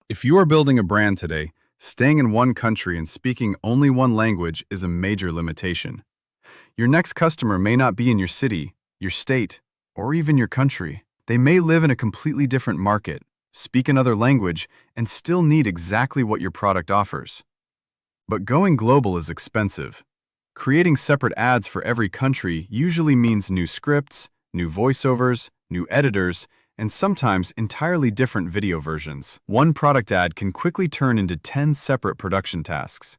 If you are building a brand today, staying in one country and speaking only one language is a major limitation. Your next customer may not be in your city, your state, or even your country. They may live in a completely different market, speak another language, and still need exactly what your product offers. But going global is expensive. Creating separate ads for every country usually means new scripts, new voiceovers, new editors, and sometimes entirely different video versions. One product ad can quickly turn into 10 separate production tasks.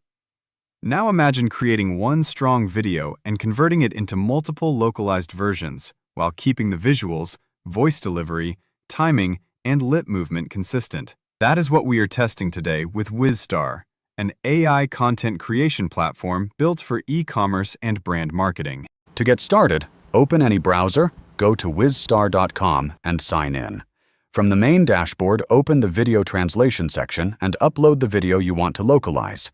Now imagine creating one strong video and converting it into multiple localized versions while keeping the visuals, voice delivery, timing, and lip movement consistent. That is what we are testing today with Wizstar, an AI content creation platform built for e-commerce and brand marketing. To get started, open any browser, go to wizstar.com and sign in. From the main dashboard, open the video translation section and upload the video you want to localize.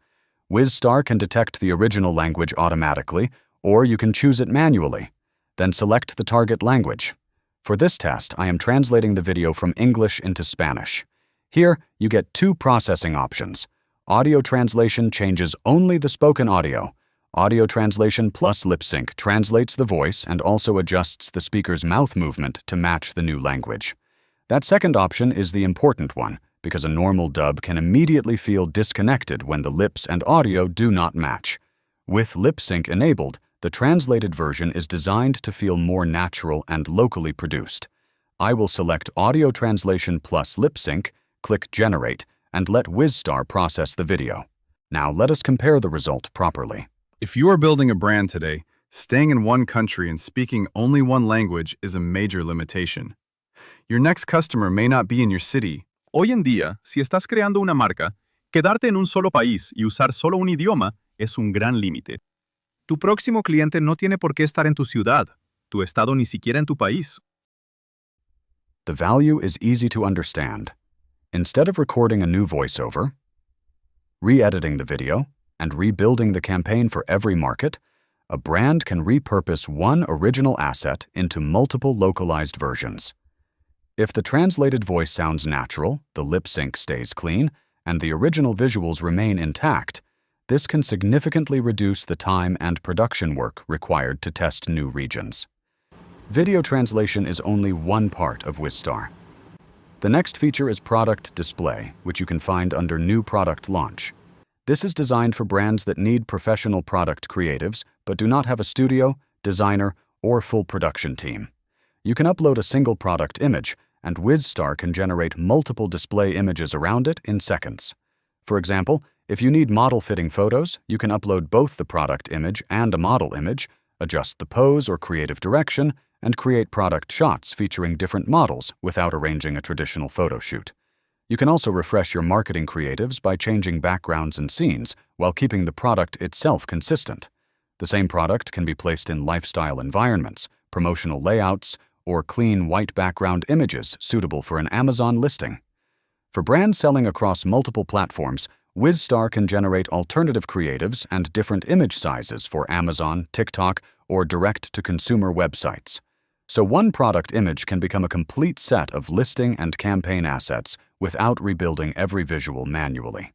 Wizstar can detect the original language automatically, or you can choose it manually. Then select the target language. For this test, I am translating the video from English into Spanish. Here, you get two processing options. Audio translation changes only the spoken audio. Audio translation plus lip sync translates the voice and also adjusts the speaker's mouth movement to match the new language. That second option is the important one, because a normal dub can immediately feel disconnected when the lips and audio do not match. With lip sync enabled, the translated version is designed to feel more natural and locally produced. I will select Audio Translation plus Lip Sync, click Generate, and let Wizstar process the video. Now let us compare the result properly. If you are building a brand today, staying in one country and speaking only one language is a major limitation. Your next customer may not be in your city. Hoy en día, si estás creando una marca, quedarte en un solo país y usar solo un idioma es un gran límite. Tu próximo cliente no tiene por qué estar en tu ciudad, tu estado ni siquiera en tu país. The value is easy to understand. Instead of recording a new voiceover, re-editing the video, and rebuilding the campaign for every market, a brand can repurpose one original asset into multiple localized versions. If the translated voice sounds natural, the lip sync stays clean, and the original visuals remain intact, this can significantly reduce the time and production work required to test new regions. Video translation is only one part of Wizstar. The next feature is Product Display, which you can find under New Product Launch. This is designed for brands that need professional product creatives but do not have a studio, designer, or full production team. You can upload a single product image, and Wizstar can generate multiple display images around it in seconds. For example, if you need model-fitting photos, you can upload both the product image and a model image, adjust the pose or creative direction, and create product shots featuring different models without arranging a traditional photo shoot. You can also refresh your marketing creatives by changing backgrounds and scenes while keeping the product itself consistent. The same product can be placed in lifestyle environments, promotional layouts, or clean white background images suitable for an Amazon listing. For brands selling across multiple platforms, Wizstar can generate alternative creatives and different image sizes for Amazon, TikTok, or direct-to-consumer websites. So one product image can become a complete set of listing and campaign assets without rebuilding every visual manually.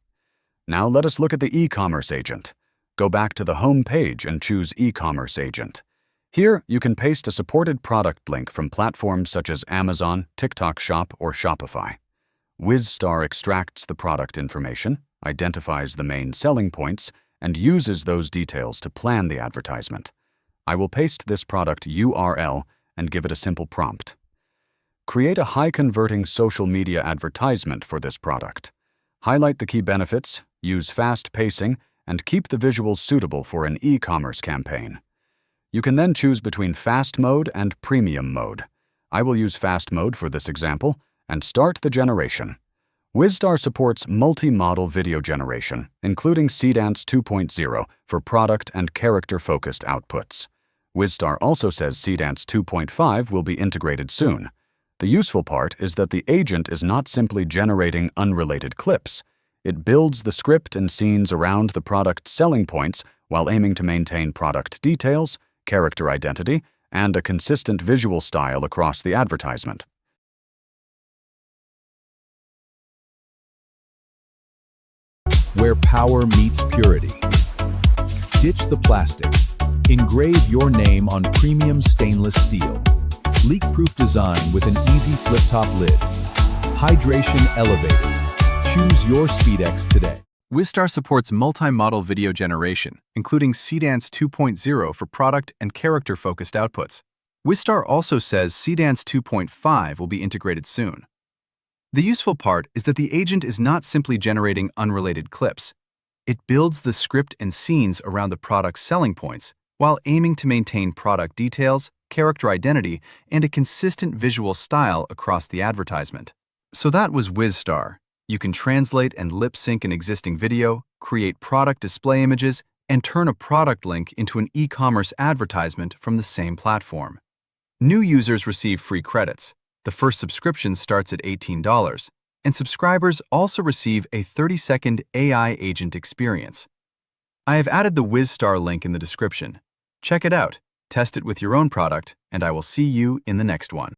Now let us look at the e-commerce agent. Go back to the home page and choose e-commerce agent. Here, you can paste a supported product link from platforms such as Amazon, TikTok Shop, or Shopify. Wizstar extracts the product information, identifies the main selling points, and uses those details to plan the advertisement. I will paste this product URL and give it a simple prompt. Create a high-converting social media advertisement for this product. Highlight the key benefits, use fast pacing, and keep the visuals suitable for an e-commerce campaign. You can then choose between fast mode and premium mode. I will use fast mode for this example and start the generation. Wizstar supports multi-modal video generation, including Seedance 2.0 for product and character-focused outputs. Wizstar also says Seedance 2.5 will be integrated soon. The useful part is that the agent is not simply generating unrelated clips. It builds the script and scenes around the product's selling points while aiming to maintain product details, character identity, and a consistent visual style across the advertisement. where power meets purity. Ditch the plastic. Engrave your name on premium stainless steel. Leak-proof design with an easy flip-top lid. Hydration elevated. Choose your SpeedX today. Wizstar supports multi-model video generation, including Seedance 2.0 for product and character-focused outputs. Wizstar also says Seedance 2.5 will be integrated soon. The useful part is that the agent is not simply generating unrelated clips. It builds the script and scenes around the product's selling points, while aiming to maintain product details, character identity, and a consistent visual style across the advertisement. So that was Wizstar. You can translate and lip-sync an existing video, create product display images, and turn a product link into an e-commerce advertisement from the same platform. New users receive free credits. The first subscription starts at $18, and subscribers also receive a 30-second AI agent experience. I have added the Wizstar link in the description. Check it out, test it with your own product, and I will see you in the next one.